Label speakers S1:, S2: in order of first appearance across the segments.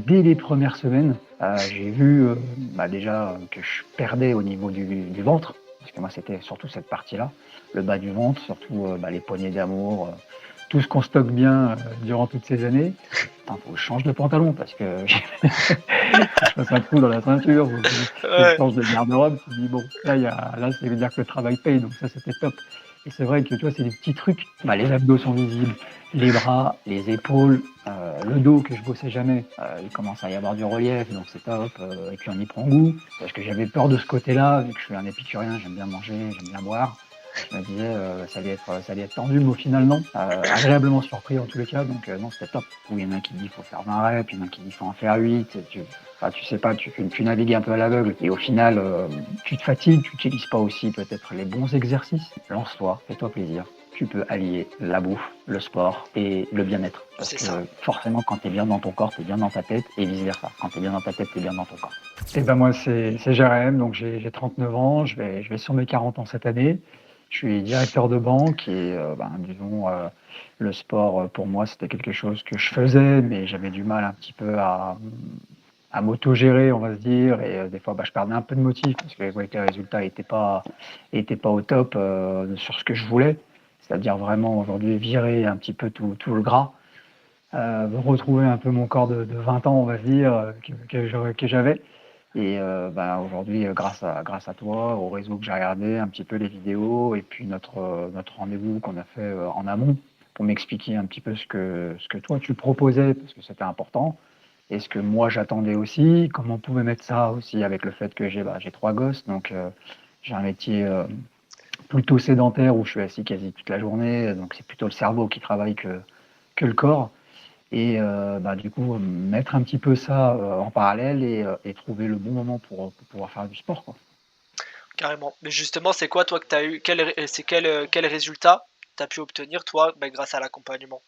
S1: dès les premières semaines, j'ai vu déjà que je perdais au niveau du ventre, parce que moi c'était surtout cette partie-là, le bas du ventre, surtout les poignées d'amour, tout ce qu'on stocke bien durant toutes ces années. Putain, faut que je change de pantalon parce que faut que je fasse un trou dans la ceinture, faut que je
S2: Ouais,
S1: change de garde-robe. Tu te dis bon, là, ça veut dire que le travail paye, donc ça c'était top. Et c'est vrai que tu vois, c'est des petits trucs. Les abdos sont visibles, les bras, les épaules, le dos que je bossais jamais, il commence à y avoir du relief, donc c'est top. Et puis on y prend goût, parce que j'avais peur de ce côté-là, vu que je suis un épicurien, j'aime bien manger, j'aime bien boire. Je me disais, ça allait être tendu, mais au final, non. Agréablement surpris en tous les cas, donc non, c'était top. Où il y en a qui disent qu'il faut faire 20 reps, il y en a qui disent qu'il faut en faire 8. Tu sais pas, tu navigues un peu à l'aveugle. Et au final, tu te fatigues, tu n'utilises pas aussi peut-être les bons exercices. Lance-toi, fais-toi plaisir. Tu peux allier la bouffe, le sport et le bien-être. Parce
S2: c'est
S1: que
S2: ça.
S1: forcément, quand tu es bien dans ton corps, tu es bien dans ta tête et vice-versa. Quand tu es bien dans ta tête, tu es bien dans ton corps. Et ben moi, c'est Jérém, donc j'ai 39 ans, je vais sur mes 40 ans cette année. Je suis directeur de banque et disons, le sport, pour moi, c'était quelque chose que je faisais, mais j'avais du mal un petit peu à m'auto-gérer, on va se dire. Et des fois, je perdais un peu de motif parce que je voyais que les résultats étaient pas au top sur ce que je voulais. C'est-à-dire vraiment aujourd'hui virer un petit peu tout le gras, retrouver un peu mon corps de 20 ans, on va se dire, que j'avais. Et aujourd'hui, grâce à toi, au réseau que j'ai regardé, un petit peu les vidéos, et puis notre rendez-vous qu'on a fait en amont pour m'expliquer un petit peu ce que toi tu proposais, parce que c'était important, et ce que moi j'attendais aussi, comment on pouvait mettre ça aussi avec le fait que j'ai 3 gosses, donc j'ai un métier plutôt sédentaire où je suis assis quasi toute la journée, donc c'est plutôt le cerveau qui travaille que le corps. Et du coup, mettre un petit peu ça en parallèle et trouver le bon moment pour pouvoir faire du sport, quoi.
S2: Carrément. Mais justement, c'est quoi toi que tu as eu quel résultat tu as pu obtenir toi, grâce à l'accompagnement?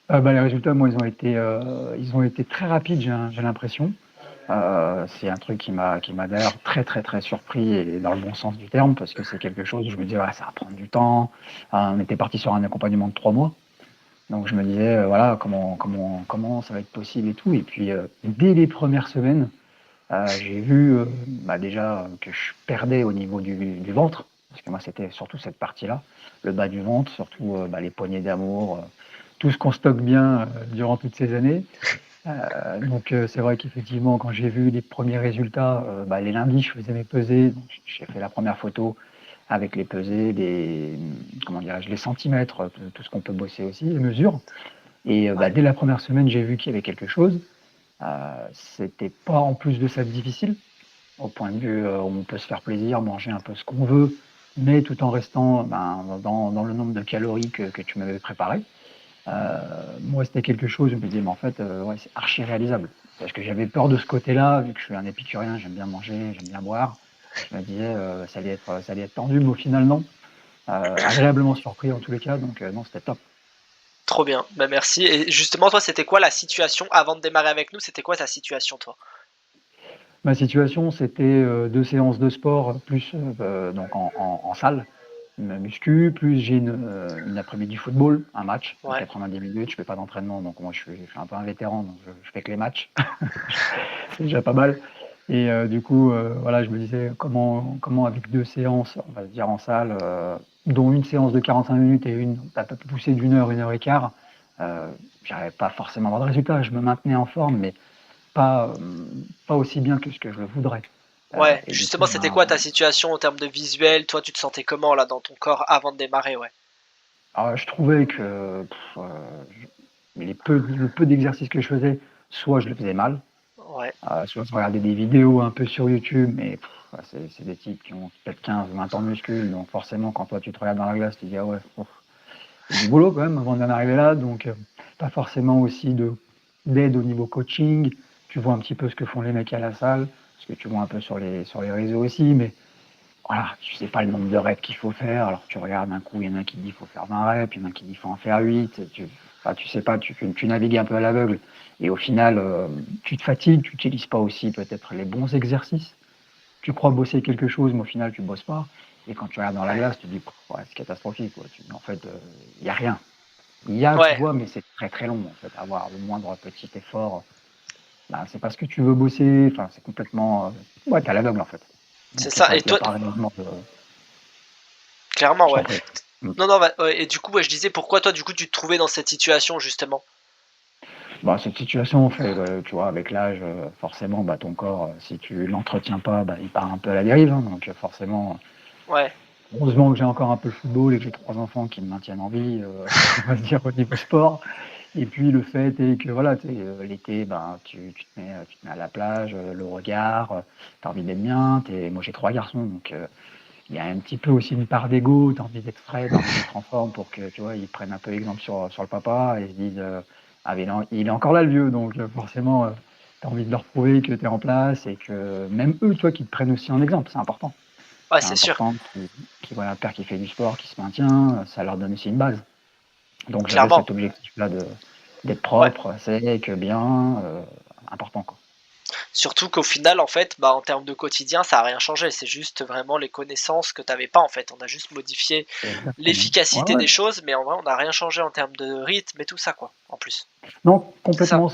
S1: Les résultats, moi, ils ont été très rapides, j'ai l'impression. C'est un truc qui m'a d'ailleurs très, très, très surpris et dans le bon sens du terme, parce que c'est quelque chose où je me disais: «Ouais, ça va prendre du temps». On était parti sur un accompagnement de 3 mois, donc je me disais, voilà, comment ça va être possible et tout. Et puis, dès les premières semaines, j'ai vu, déjà, que je perdais au niveau du ventre, parce que moi, c'était surtout cette partie-là, le bas du ventre, surtout, les poignées d'amour, tout ce qu'on stocke bien, durant toutes ces années. C'est vrai qu'effectivement, quand j'ai vu les premiers résultats, les lundis, je faisais mes pesées, donc j'ai fait la première photo avec les pesées, comment dirais-je? Les centimètres, tout ce qu'on peut bosser aussi, les mesures. Et
S2: Ouais.
S1: dès la première semaine, j'ai vu qu'il y avait quelque chose. C'était pas en plus de ça difficile, au point de vue, où on peut se faire plaisir, manger un peu ce qu'on veut, mais tout en restant, dans le nombre de calories que tu m'avais préparé. Heu, Moi, c'était quelque chose, je me disais: «Mais en fait, ouais, c'est archi réalisable». Parce que j'avais peur de ce côté-là, vu que je suis un épicurien, j'aime bien manger, j'aime bien boire. Je me disais, ça allait être tendu, mais au final, non. Agréablement surpris en tous les cas, donc non, c'était top.
S2: Trop bien, merci. Et justement, toi, c'était quoi la situation avant de démarrer avec nous? C'était quoi ta situation, toi?
S1: Ma situation, c'était, 2 séances de sport plus, donc en salle, muscu, plus j'ai une après-midi football, un match de
S2: Ouais,
S1: 90 minutes. Je fais pas d'entraînement, donc moi je suis un peu un vétéran, donc je fais que les matchs. C'est déjà pas mal. Et du coup, voilà, je me disais comment avec 2 séances, on va se dire en salle, dont une séance de 45 minutes et une un peu poussée d'1 heure et quart, heu, j'arrivais pas forcément à avoir de résultats. Je me maintenais en forme, mais pas aussi bien que ce que je le voudrais.
S2: ouais.
S1: Et du coup,
S2: Justement, c'était quoi ta situation en termes de visuel? Toi, tu te sentais comment là dans ton corps avant de démarrer? Ouais.
S1: je trouvais que je le peu d'exercices que je faisais, soit je le faisais mal,
S2: Ouais,
S1: soit je regardais des vidéos un peu sur YouTube, mais c'est des types qui ont peut-être 15-20 ans de muscu, donc forcément quand toi tu te regardes dans la glace, tu te dis: «Ah ouais, il y a du boulot quand même avant d'en arriver là», donc pas forcément aussi d'aide au niveau coaching. Tu vois un petit peu ce que font les mecs à la salle, ce que tu vois un peu sur les réseaux aussi, mais voilà, tu sais pas le nombre de reps qu'il faut faire. Alors tu regardes un coup, il y en a qui dit qu'il faut faire 20 reps, il y en a qui dit qu'il faut en faire 8. Tu sais pas, tu navigues un peu à l'aveugle. Et au final, tu te fatigues, tu n'utilises pas aussi peut-être les bons exercices. Tu crois bosser quelque chose, mais au final, tu bosses pas. Et quand tu regardes dans la
S2: ouais,
S1: glace, tu te dis: Ouais, c'est catastrophique, quoi. En fait, il y a rien. Il y a, tu
S2: ouais.
S1: vois, mais c'est très très long en fait. Avoir le moindre petit effort, bah, c'est parce que tu veux bosser, enfin, c'est complètement, ouais, tu à l'aveugle, en fait.
S2: C'est
S1: Donc il
S2: ça. Et
S1: y a
S2: toi,
S1: pas réellement de
S2: clairement,
S1: je t'en
S2: ouais.
S1: prie. Mmh.
S2: Non, non, ouais, et du coup, ouais, je disais, pourquoi toi, du coup, tu te trouvais dans cette situation, justement?
S1: Bah, cette situation fait, tu vois, avec l'âge, forcément, bah, ton corps, si tu l'entretiens pas, bah, il part un peu à la dérive, hein, donc forcément,
S2: Ouais,
S1: heureusement que j'ai encore un peu le football et que j'ai 3 enfants qui me maintiennent en vie, on va se dire au niveau sport. Et puis le fait est que voilà, tu sais, l'été, ben, tu te mets à la plage, le regard, tu as envie d'être bien. Moi j'ai 3 garçons, donc il y a un petit peu aussi une part d'ego. Tu as envie d'être frais, tu as envie d'être en forme pour que, tu vois, ils prennent un peu exemple sur le papa et se disent, «Ah mais non, il est encore là le vieux», donc forcément, tu as envie de leur prouver que tu es en place et que même eux, toi, qu'ils te prennent aussi en exemple, c'est important.
S2: ouais,
S1: C'est
S2: c'est sûr,
S1: important qu'ils voient un père qui fait du sport, qui se maintient, ça leur donne aussi une base. Donc j'avais
S2: clairement.
S1: cet objectif-là de d'être
S2: Ouais.
S1: propre, sec, bien, important, quoi.
S2: Surtout qu'au final, en fait, bah, en termes de quotidien, ça a rien changé. C'est juste vraiment les connaissances que tu avais pas, en fait. On a juste modifié
S1: Exactement. Ouais,
S2: l'efficacité
S1: ouais.
S2: des choses, mais en vrai, on n'a rien changé en termes de rythme et tout ça, quoi, en plus.
S1: Non,
S2: C'est ça?
S1: complètement,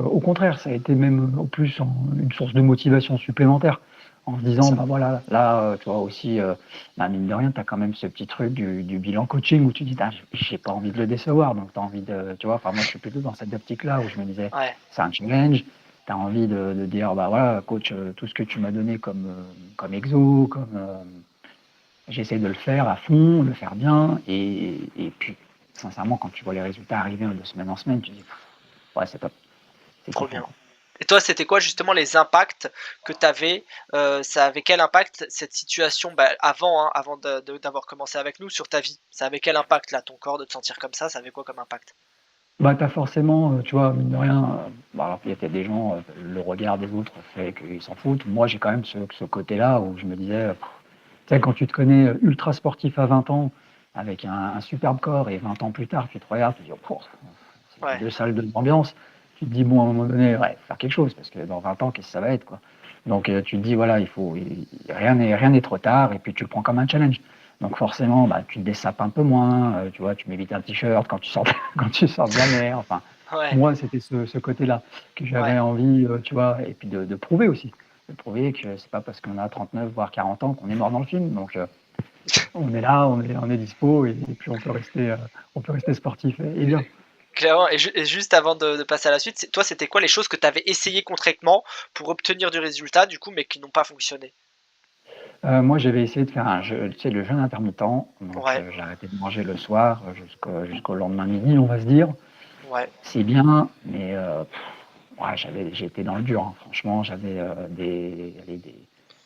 S1: au contraire, ça a été même, en plus, une source de motivation supplémentaire. En se
S2: C'est
S1: disant:
S2: ça.
S1: «Bah, voilà, là, tu vois aussi, bah, mine de rien, tu as quand même ce petit truc du bilan coaching où tu dis: «Ah, j'ai pas envie de le décevoir», donc tu as envie de tu vois? Enfin, moi, je suis plutôt dans cette optique-là où je me disais:
S2: Ouais,
S1: «C'est un challenge». Tu as envie de dire: «Bah, voilà, coach, tout ce que tu m'as donné comme exo, j'essaie de le faire à fond, de le faire bien et puis sincèrement, quand tu vois les résultats arriver de semaine en semaine, tu dis: «Ouais, c'est top, c'est
S2: trop
S1: kiffant,
S2: bien.
S1: quoi».
S2: Et toi, c'était quoi justement les impacts que tu avais, ça avait quel impact cette situation, bah, avant, hein, avant d'avoir commencé avec nous sur ta vie? Ça avait quel impact là, ton corps de te sentir comme ça avait quoi comme impact?
S1: Bah, tu as forcément, tu vois, mine de rien, bah, alors il y a peut-être des gens, le regard des autres fait qu'ils s'en foutent. Moi, j'ai quand même ce côté-là où je me disais, tu sais, quand tu te connais, ultra sportif à 20 ans, avec un superbe corps et 20 ans plus tard, tu te regardes, tu te dis: «Oh, c'est
S2: Ouais,
S1: 2 salles, 2 ambiances». Tu te dis: «Bon, à un moment donné, ouais, faut faire quelque chose parce que dans 20 ans, qu'est-ce que ça va être, quoi?» Donc tu te dis: «Voilà, rien n'est trop tard» et puis tu le prends comme un challenge. Donc forcément, bah, tu te dessapes un peu moins, tu vois, tu mets vite un t-shirt quand tu sors quand tu sors de la mer, enfin,
S2: ouais,
S1: moi, c'était ce côté-là que
S2: ouais,
S1: j'avais envie, tu vois? Et puis de prouver aussi, de prouver que c'est pas parce qu'on a 39 voire 40 ans qu'on est mort dans le film. Donc on est là, on est dispo et puis on peut rester sportif et bien.
S2: clairement. Et juste avant de passer à la suite, toi, c'était quoi les choses que tu avais essayé concrètement pour obtenir du résultat du coup, mais qui n'ont pas fonctionné?
S1: Moi, j'avais essayé de faire tu sais, le jeûne intermittent, donc
S2: Ouais,
S1: j'ai arrêté de manger le soir, jusqu'au lendemain midi, on va se dire.
S2: ouais.
S1: C'est bien, mais ouais, j'ai été dans le dur, hein. Franchement, j'avais,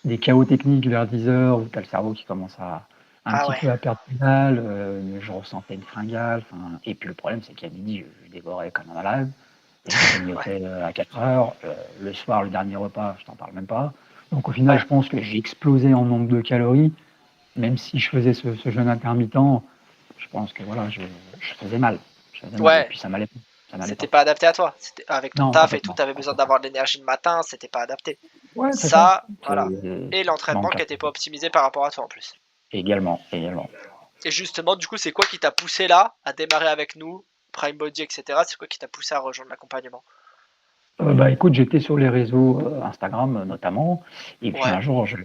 S1: des chaos techniques vers 10 heures où tu as le cerveau qui commence à un
S2: Ah
S1: petit
S2: ouais,
S1: peu à perdre pédale, je ressentais une fringale, enfin et puis le problème, c'est qu'à midi, je dévorais comme un malade. Je
S2: ouais,
S1: grignotais, à 4 heures, le soir, le dernier repas, je t'en parle même pas. Donc au final,
S2: ouais.
S1: je pense que j'ai explosé en nombre de calories, même si je faisais ce jeûne intermittent, je pense que voilà, je faisais mal. Je faisais mal et
S2: Ouais,
S1: puis ça m'allait
S2: c'était
S1: pas.
S2: pas adapté à toi. C'était avec ton
S1: Non,
S2: taf et tout,
S1: complètement,
S2: tu avais besoin
S1: complètement.
S2: d'avoir de l'énergie le matin, c'était pas adapté.
S1: Ouais, c'est ça.
S2: Ça, voilà.
S1: C'est
S2: Et l'entraînement
S1: manque
S2: qui
S1: à
S2: était pas optimisé par rapport à toi en plus.
S1: également, également.
S2: Et justement, du coup, c'est quoi qui t'a poussé là à démarrer avec nous, Prime Body, et cetera? C'est quoi qui t'a poussé à rejoindre l'accompagnement?
S1: Bah, écoute, j'étais sur les réseaux, Instagram, notamment et puis
S2: Ouais,
S1: un jour, je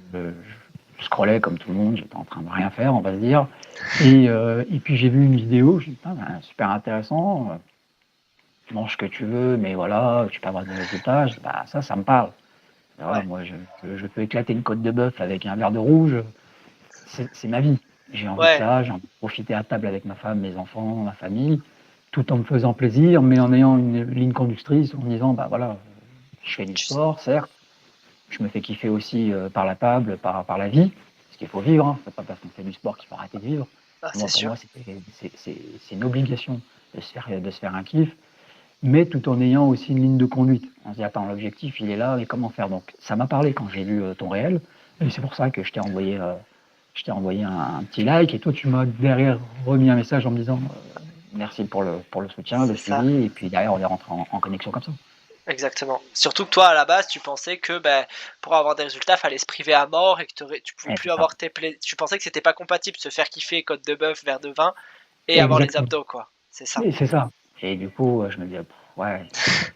S1: scrollais comme tout le monde, j'étais en train de rien faire, on va se dire et puis j'ai vu une vidéo, je me dis: «Putain, ben, super intéressant, mange ce que tu veux, mais voilà, tu peux avoir des résultats». Je dis: «Bah, ça me parle». Voilà,
S2: ouais,
S1: moi, je peux éclater une côte de bœuf avec un verre de rouge, c'est ma vie. J'ai envie de
S2: ouais,
S1: ça, j'ai envie de profiter à table avec ma femme, mes enfants, ma famille, tout en me faisant plaisir, mais en ayant une ligne conductrice, en me disant: «Bah, voilà, je fais du
S2: tu
S1: sport, certes, je me fais kiffer aussi, par la table, par la vie». Parce qu'il faut vivre, hein, c'est pas parce qu'on fait du sport qu'il faut arrêter de vivre.
S2: ah, c'est
S1: Moi, pour
S2: sûr.
S1: moi, c'est une obligation de se faire un kiff, mais tout en ayant aussi une ligne de conduite. On se dit: «Attends, l'objectif, il est là, mais comment faire?» Donc ça m'a parlé quand j'ai vu, ton réel et c'est pour ça que je t'ai envoyé un petit like et toi, tu m'as derrière remis un message en me disant, «Merci pour le soutien, le
S2: C'est ça,
S1: suivi» et puis derrière, on est rentré en connexion comme ça.
S2: exactement. Surtout que toi, à la base, tu pensais que, ben, pour avoir des résultats, fallait se priver à mort et que tu pouvais plus
S1: C'est ça.
S2: avoir tu pensais que c'était pas compatible, se faire kiffer côte de bœuf, verre de vin et avoir les
S1: Exactement
S2: abdos, quoi. C'est ça.
S1: et c'est ça et du coup, je me dis: ouais.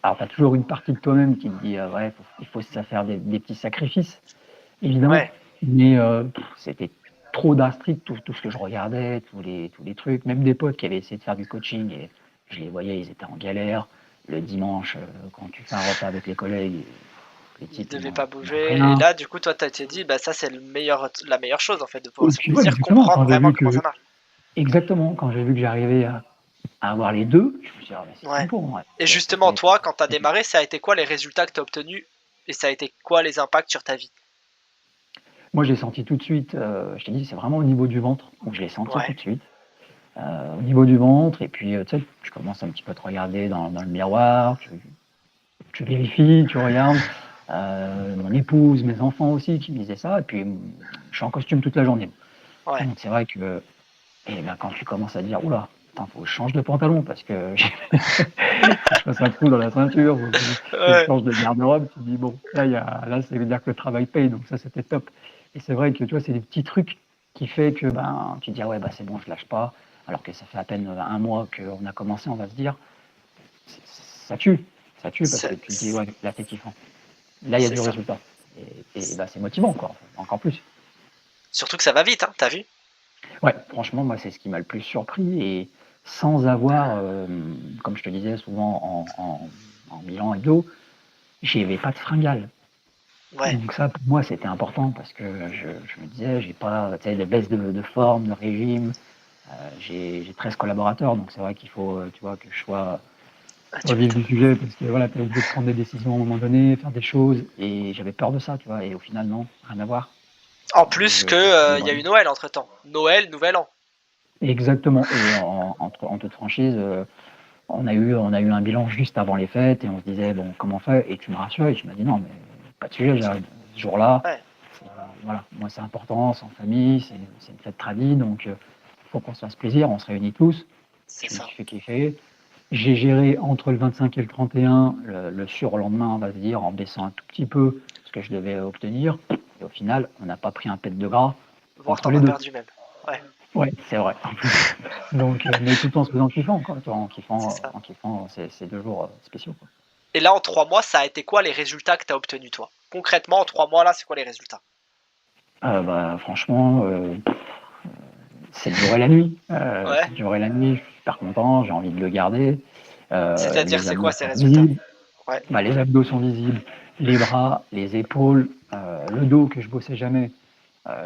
S1: Alors, tu as toujours une partie de toi-même qui te dit, ouais, il faut ça faire des petits sacrifices, évidemment.
S2: Ouais,
S1: Mais c'était trop strict, tout ce que je regardais, tous les trucs. Même des potes qui avaient essayé de faire du coaching et je les voyais, ils étaient en galère. Le dimanche, quand tu fais un repas avec les collègues, les
S2: il
S1: types,
S2: devait pas
S1: ils mangent
S2: bouger. Et
S1: rien.
S2: là, du coup, toi, tu t'es dit, bah ça, c'est la meilleure chose en fait, de pouvoir
S1: Et
S2: se faire
S1: puis, ouais,
S2: plaisir,
S1: exactement,
S2: comprendre
S1: quand j'ai
S2: vraiment
S1: vu
S2: comment
S1: que,
S2: ça marche.
S1: exactement, quand j'ai vu que j'arrivais à avoir les deux, je me suis dit, ah, mais c'est ce qu'il me
S2: Ouais.
S1: faut, en vrai.
S2: Et
S1: Ça
S2: justement,
S1: fait,
S2: toi, quand tu as démarré, ça a été quoi les résultats que tu as obtenus et ça a été quoi les impacts sur ta vie?
S1: moi, j'ai senti tout de suite, je t'ai dit, c'est vraiment au niveau du ventre, où je l'ai senti tout
S2: Ouais.
S1: de suite. Au niveau du ventre, et puis, tu sais, tu commences un petit peu à te regarder dans le miroir, tu vérifies, tu regardes. Mon épouse, mes enfants aussi qui me disaient ça, et puis je suis en costume toute la journée.
S2: Ouais.
S1: Donc c'est vrai que et ben, quand tu commences à dire: «Ouh là, faut que je change de pantalon parce que faut que je fasse un trou dans la ceinture, faut que je
S2: Ouais.
S1: change de garde-robe», tu te dis: «Bon, là, ça veut dire que le travail paye», donc ça, c'était top. Et c'est vrai que, tu vois, c'est des petits trucs qui fait que, ben, tu te dis: «Ah ouais, bah, c'est bon, je lâche pas», alors que ça fait à peine, 1 mois qu'on a commencé, on va se dire. C Ça tue, ça tue parce que
S2: C'est
S1: tu te dis: «Ouais, là, c'est kiffant». Là, il y a
S2: c'est
S1: du
S2: ça.
S1: résultat et bah, c'est motivant, quoi, encore plus.
S2: Surtout que ça va vite, hein, tu vu?
S1: Ouais, franchement, moi, c'est ce qui m'a le plus surpris et sans avoir, comme je te disais souvent en bilan hebdo, j'avais pas de fringales.
S2: Ouais.
S1: Donc ça, pour moi, c'était important parce que je me disais: «J'ai pas, tu sais, de baisse de forme, de régime». J'ai 13 collaborateurs, donc c'est vrai qu'il faut, tu vois, que je sois
S2: Ah,
S1: au
S2: tu
S1: vif du
S2: m'étonnes.
S1: sujet parce que, voilà, tu es obligé de prendre des décisions à un moment donné, faire des choses et j'avais peur de ça, tu vois? Et au final, non, rien à voir.
S2: En
S1: Je
S2: plus que,
S1: je
S2: il y a eu Noël entre-temps. Noël, Nouvel An.
S1: Exactement. Et en toute franchise, on a eu un bilan juste avant les fêtes et on se disait: «Bon, comment on fait?» Et tu m'as rassuré, tu m'as dit: «Non, mais pas de sujet, j'arrive ce jour-là,
S2: Ouais,
S1: c'est, voilà, moi, c'est important, c'est en famille, c'est une fête tradie, donc il faut qu'on se fasse plaisir». On se réunit tous.
S2: c'est
S1: Je me
S2: ça.
S1: suis fait kiffer. J'ai géré entre le 25 et le 31 le surlendemain, on va se dire, en baissant un tout petit peu ce que je devais obtenir. Et au final, on n'a pas pris un pet de gras
S2: Voire
S1: entre
S2: t'en
S1: les
S2: as
S1: deux.
S2: perdu même. Ouais,
S1: Ouais, c'est vrai, en plus. Donc, mais tout en se faisant kiffant, quoi, tu vois,
S2: c'est ça.
S1: en kiffant ces 2 jours, spéciaux, quoi.
S2: Et là, en 3 mois, ça a été quoi les résultats que tu as obtenus, toi? Concrètement, en 3 mois, là, c'est quoi les résultats?
S1: Bah, franchement, c'est le jour et la nuit.
S2: Ouais.
S1: C'est le jour et la nuit, je suis super content, j'ai envie de le garder.
S2: C'est-à-dire,
S1: Les
S2: c'est quoi
S1: abdos
S2: ces
S1: sont
S2: résultats?
S1: visibles.
S2: Ouais.
S1: Bah, les abdos sont visibles, les bras, les épaules, le dos que je bossais jamais,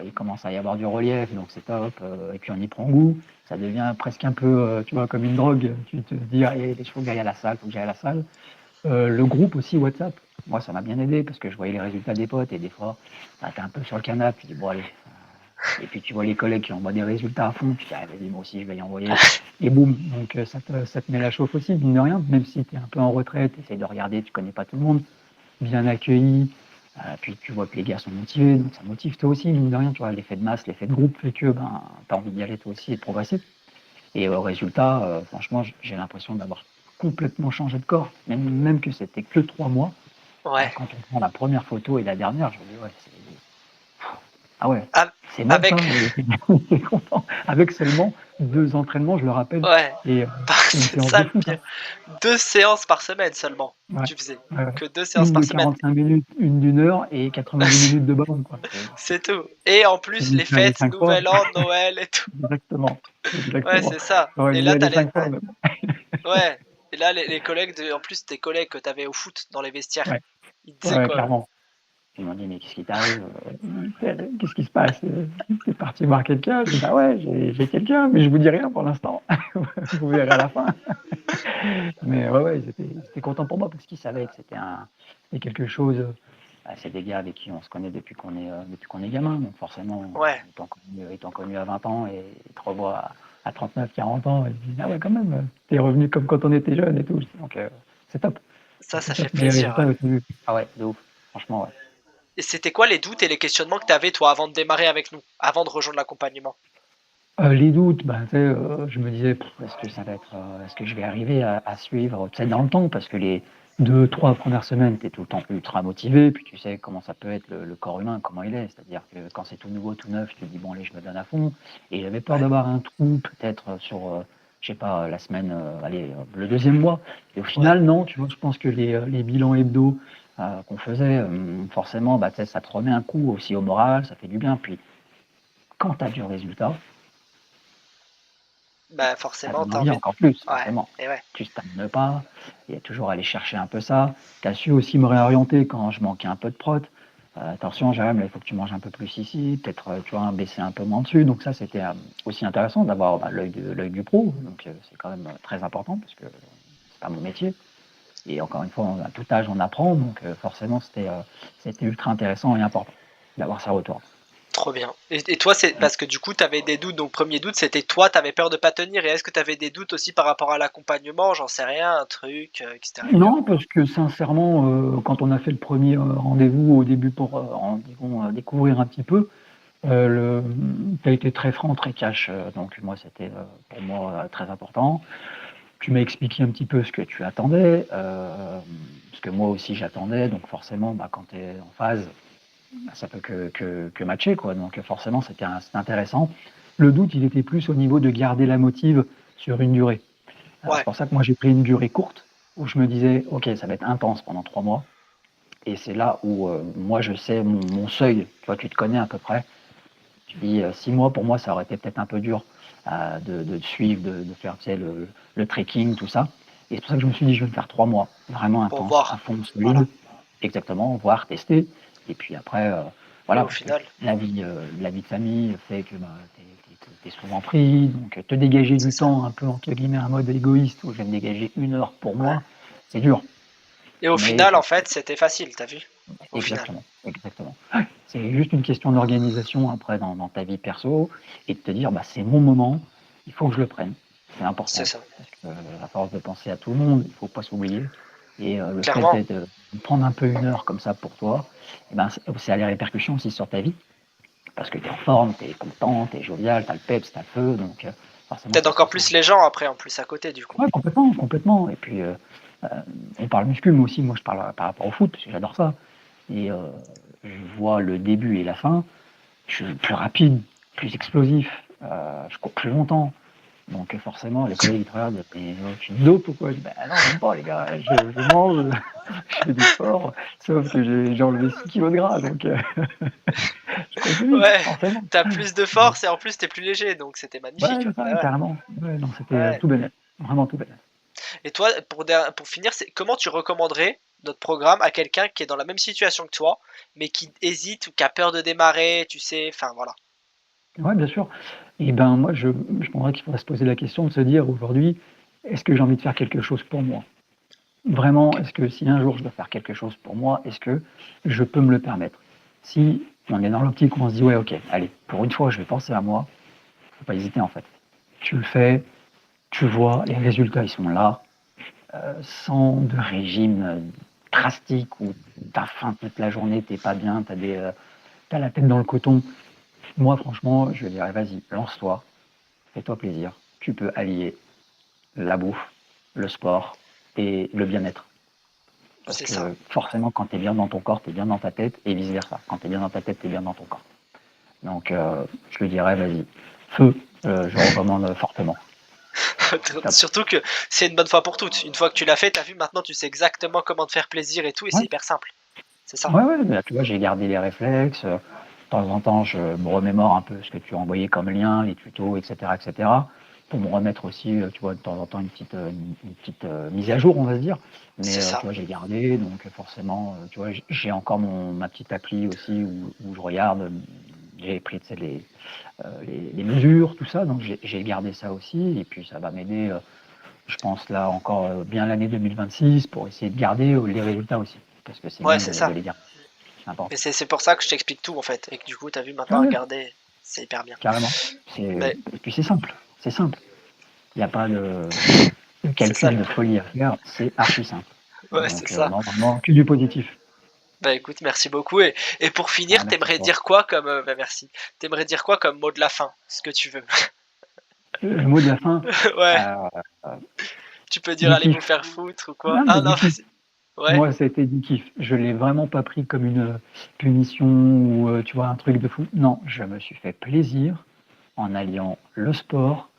S1: il commence à y avoir du relief, donc c'est top, et puis on y prend goût. Ça devient presque un peu, tu vois, comme une drogue. Tu te dis: «Allez, il faut que j'aille à la salle, faut que j'aille à la salle». Le groupe aussi WhatsApp, moi ça m'a bien aidé parce que je voyais les résultats des potes et des fois, bah, tu es un peu sur le canapé, tu dis: «Bon allez», et puis tu vois les collègues qui envoient des résultats à fond, tu dis: «Ah vas-y, moi aussi je vais y envoyer», et boum, donc ça te met la chauffe aussi, mine de rien, même si tu es un peu en retraite, tu essaies de regarder, tu connais pas tout le monde, bien accueilli, puis tu vois que les gars sont motivés, donc ça motive toi aussi, mine de rien, tu vois? L'effet de masse, l'effet de groupe fait que, ben, tu as envie d'y aller toi aussi et de progresser. Et au résultat, franchement, j'ai l'impression d'avoir complètement changé de corps, même que c'était que 3 mois.
S2: Ouais.
S1: Quand on prend la première photo et la dernière, je me dis: «Ouais, c'est ah ouais,
S2: Av
S1: c'est moche,
S2: avec
S1: hein, mais tu content». Avec seulement 2 entraînements, je le rappelle,
S2: ouais,
S1: et une
S2: c'est
S1: séance
S2: ça
S1: de
S2: le
S1: foot,
S2: pire.
S1: hein.
S2: 2 séances par semaine seulement,
S1: Ouais,
S2: tu faisais.
S1: ouais, ouais.
S2: Que 2 séances
S1: Une
S2: par
S1: de
S2: semaine.
S1: 45 minutes, une d'1 heure et 90 minutes de ballon, quoi.
S2: C'est tout. Et en
S1: Tu
S2: plus, les
S1: multiplies les
S2: fêtes,
S1: 5 fois.
S2: Nouvel An, Noël et tout.
S1: Exactement,
S2: Ouais,
S1: exactement.
S2: c'est ça.
S1: J'aurais
S2: Et
S1: dû y
S2: là,
S1: aller
S2: t'as les
S1: 5 fois même.
S2: ouais. Et là, les collègues en plus, tes collègues que t'avais au foot dans les vestiaires,
S1: Ouais,
S2: ils te
S1: ouais,
S2: disaient
S1: ouais,
S2: quoi, eux?
S1: clairement. Ils m'ont dit: «Mais qu'est-ce qui t'arrive? Qu'est-ce qui se passe? Tu parti voir quelqu'un?» Je dis: «Bah ouais, j'ai quelqu'un, mais je vous dis rien pour l'instant. Vous verrez à la fin». Mais ouais, ouais, ils étaient contents pour moi parce qu'ils savaient que c'était quelque chose, c'est des gars avec qui on se connaît depuis qu'on est gamin, donc forcément,
S2: Ouais,
S1: étant connu à 20 ans et ils te revoient à 39-40 ans, ils se disent: «Ah ouais, quand même, tu revenu comme quand on était jeunes et tout», donc c'est top,
S2: ça
S1: c'est
S2: fait
S1: top. Mais les
S2: plaisir,
S1: résultats,
S2: ouais.
S1: ah ouais, de ouf, franchement, ouais.
S2: Et c'était quoi les doutes et les questionnements que t'avais, toi, avant de démarrer avec nous? Avant de rejoindre l'accompagnement?
S1: Les doutes, ben, tu sais, je me disais: «Est-ce que ça va être, est-ce que je vais arriver à suivre, tu sais, dans le temps?» Parce que les 2-3 premières semaines, tu es tout le temps ultra motivé, puis tu sais comment ça peut être le corps humain, comment il est. C'est-à-dire que quand c'est tout nouveau, tout neuf, tu te dis: «Bon allez, je me donne à fond», et j'avais peur
S2: Ouais,
S1: d'avoir un trou peut-être, sur, je sais pas, la semaine, le deuxième mois. Et au final, non, tu vois, je pense que les bilans hebdo qu'on faisait, forcément, bah, ça te remet un coup aussi au moral, ça fait du bien. Puis quand tu as du résultat,
S2: Bah,
S1: ça
S2: forcément,
S1: donne
S2: t'as
S1: envie
S2: envie de...
S1: encore plus,
S2: Ouais,
S1: forcément.
S2: et ouais.
S1: Tu stagnes pas, il y a toujours à aller chercher un peu ça. Tu as su aussi me réorienter quand je manquais un peu de prot. Attention, Jérôme, là, il faut que tu manges un peu plus ici, peut-être, tu vois, baisser un peu moins dessus. Donc ça, c'était aussi intéressant d'avoir l'œil du pro. Donc c'est quand même très important parce que c'est pas mon métier. Et encore une fois, à tout âge, on apprend. Donc forcément, c'était ultra intéressant et important d'avoir ça retour.
S2: Trop bien. Et toi, c'est parce que du coup, tu avais des doutes. Donc, premier doute, c'était toi, tu avais peur de pas tenir. Et est-ce que tu avais des doutes aussi par rapport à l'accompagnement? J'en sais rien, un truc qui t'est arrivé
S1: Non,
S2: avant.
S1: parce que sincèrement, quand on a fait le premier rendez-vous au début pour disons, découvrir un petit peu, tu as été très franc, très cash. Donc moi, c'était pour moi très important. Tu m'as expliqué un petit peu ce que tu attendais, ce que moi aussi j'attendais. Donc forcément, bah, quand tu es en phase, bah, ça peut que matcher, quoi. Donc forcément, c'était intéressant. Le doute, il était plus au niveau de garder la motive sur une durée. C'est
S2: Ouais,
S1: pour ça que moi, j'ai pris une durée courte où je me disais, OK, ça va être intense pendant 3 mois. Et c'est là où moi, je sais mon seuil. Tu vois, tu te connais à peu près. Tu dis 6 mois, pour moi, ça aurait été peut-être un peu dur de suivre, de faire, tu sais, le trekking, tout ça. Et c'est pour ça que je me suis dit, je vais me faire 3 mois, vraiment
S2: pour
S1: intense, à
S2: voir.
S1: fond,
S2: Voilà.
S1: solide, exactement, voir, tester. Et puis après,
S2: Et
S1: voilà,
S2: au
S1: parce que
S2: final,
S1: la vie de famille fait que bah, tu es souvent pris. Donc, te dégager
S2: c'est
S1: du
S2: ça.
S1: temps, un peu, entre guillemets, un mode égoïste, où je vais me dégager 1 heure pour
S2: Ouais.
S1: moi, c'est dur.
S2: Et au
S1: Mais
S2: final, en fait, c'était facile, t'as vu? Au final.
S1: exactement, exactement. C'est juste une question d'organisation après dans ta vie perso et de te dire bah, c'est mon moment, il faut que je le prenne. C'est
S2: C'est
S1: important
S2: ça.
S1: parce que à force de penser à tout le monde, il faut pas s'oublier. Et le fait
S2: Clairement.
S1: de prendre un peu 1 heure comme ça pour toi, eh ben, ça a les répercussions aussi sur ta vie parce que tu es en forme, tu es content, tu es jovial, tu as le peps, tu as le feu, donc forcément
S2: Peut-être
S1: ça se
S2: encore
S1: ressent.
S2: plus les gens après, en plus, à côté, du coup.
S1: Ouais, complètement, complètement. Et puis euh, on parle muscu, mais aussi moi je parle par rapport au foot parce que j'adore ça. Et je vois le début et la fin, je suis plus rapide, plus explosif, je cours plus longtemps. Donc forcément, les collègues ils te regardent, mais tu te dopes ou quoi? Je dis, bah non, même pas les gars, je mange, je fais du sport, sauf que j'ai enlevé 6 kilos de gras, donc je continue,
S2: Ouais,
S1: forcément.
S2: t'as plus de
S1: Donc,
S2: force et en plus, t'es plus léger. Donc, c'était
S1: ouais,
S2: magnifique.
S1: c'est ça,
S2: Bah ouais.
S1: carrément. Ouais, non, c'était
S2: Ouais.
S1: tout bénef, vraiment tout bénef.
S2: Et toi, pour finir, comment tu recommanderais notre programme à quelqu'un qui est dans la même situation que toi, mais qui hésite ou qui a peur de démarrer, tu sais, enfin voilà.
S1: Ouais, bien sûr. Et ben moi, je penserais qu'il faudrait se poser la question de se dire aujourd'hui, est-ce que j'ai envie de faire quelque chose pour moi? Vraiment,
S2: Ok.
S1: est-ce que si un jour je dois faire quelque chose pour moi, est-ce que je peux me le permettre? Si on est dans l'optique où on se dit, ouais, ok, allez, pour une fois, je vais penser à moi, faut pas hésiter en fait. Tu le fais, tu vois, les résultats, ils sont là, sans de régime drastique où t'as faim toute la journée, t'es pas bien, t'as la tête dans le coton. Moi, franchement, je dirais, vas-y, lance-toi, fais-toi plaisir. Tu peux allier la bouffe, le sport et le bien-être. Parce
S2: C'est ça.
S1: que forcément, quand tu es bien dans ton corps, tu es bien dans ta tête, et vice-versa. Quand tu es bien dans ta tête, tu es bien dans ton corps. Donc, je lui dirais, vas-y, feu, je recommande fortement. Top.
S2: Surtout que c'est une bonne fois pour toutes. Une fois que tu l'as fait, t'as vu, maintenant tu sais exactement comment te faire plaisir et tout, et c'est
S1: Ouais,
S2: hyper simple. C'est ça.
S1: ouais, ouais, mais tu vois, j'ai gardé les réflexes. De temps en temps, je me remémore un peu ce que tu as envoyé comme lien, les tutos, etc., pour me remettre aussi, tu vois, de temps en temps, une petite mise à jour, on va se dire. Mais
S2: C'est
S1: tu
S2: ça.
S1: vois, j'ai gardé, donc forcément, tu vois, j'ai encore ma petite appli aussi où je regarde. J'ai pris, tu sais, les mesures, tout ça, donc j'ai gardé ça aussi. Et puis, ça va m'aider, je pense, là, encore bien l'année 2026 pour essayer de garder les résultats aussi. Parce que c'est
S2: Ouais,
S1: bien
S2: c'est
S1: de
S2: ça.
S1: les garder. C'est
S2: Et
S1: important.
S2: c'est pour ça que je t'explique tout en fait. Et que du coup, t'as vu
S1: Ah
S2: maintenant à
S1: ouais,
S2: regarder, c'est hyper bien.
S1: carrément.
S2: Mais
S1: Et puis c'est simple. C'est simple. Il n'y a pas de
S2: c'est ça
S1: calcul
S2: le
S1: de
S2: plus.
S1: folie à faire. C'est archi simple.
S2: Ouais, c'est
S1: Donc,
S2: ça.
S1: non, vraiment, que du positif.
S2: Bah écoute, merci beaucoup. Et pour
S1: Ah,
S2: finir,
S1: merci à
S2: t'aimerais
S1: toi.
S2: dire quoi comme. Bah merci. T'aimerais dire quoi comme mot de la fin? Ce que tu veux.
S1: Le mot de la fin,
S2: Ouais,
S1: euh, euh,
S2: tu peux dire
S1: du
S2: allez vous
S1: kiff.
S2: faire foutre ou quoi.
S1: Non,
S2: Ah
S1: mais
S2: non,
S1: du kiff.
S2: vas-y. Ouais,
S1: Moi, ça a été du kiff. Je l'ai vraiment pas pris comme une punition ou, tu vois, un truc de fou. Non, je me suis fait plaisir en alliant le sport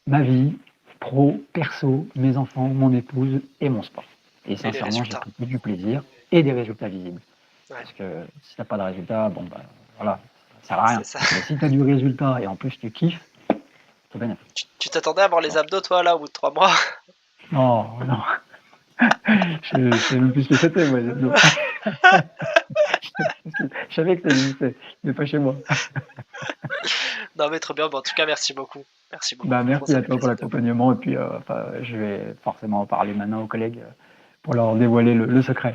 S1: ma vie, pro, perso, mes enfants, mon épouse et mon sport. Et
S2: Et les
S1: sincèrement, j'ai
S2: résultats.
S1: pris que du plaisir et des résultats visibles.
S2: Ouais,
S1: Parce que si t'as pas de résultats, bon bah voilà, ça sert à
S2: c'est
S1: rien.
S2: ça.
S1: Mais si t'as du résultat et en plus tu kiffes, c'est bénéf.
S2: Tu t'attendais à voir les
S1: Bon.
S2: abdos, toi, là, au bout de 3 mois?
S1: Non, non, je sais même plus ce que c'était, moi, les abdos. Je savais que ça existait, mais pas chez moi.
S2: Non, mais trop bien. Bon, en tout cas, merci beaucoup. Merci beaucoup.
S1: Bah,
S2: Franchement,
S1: merci
S2: ça
S1: à
S2: fait
S1: toi pour
S2: plaisir de.
S1: l'accompagnement et puis enfin, je vais forcément en parler maintenant aux collègues pour leur dévoiler le secret.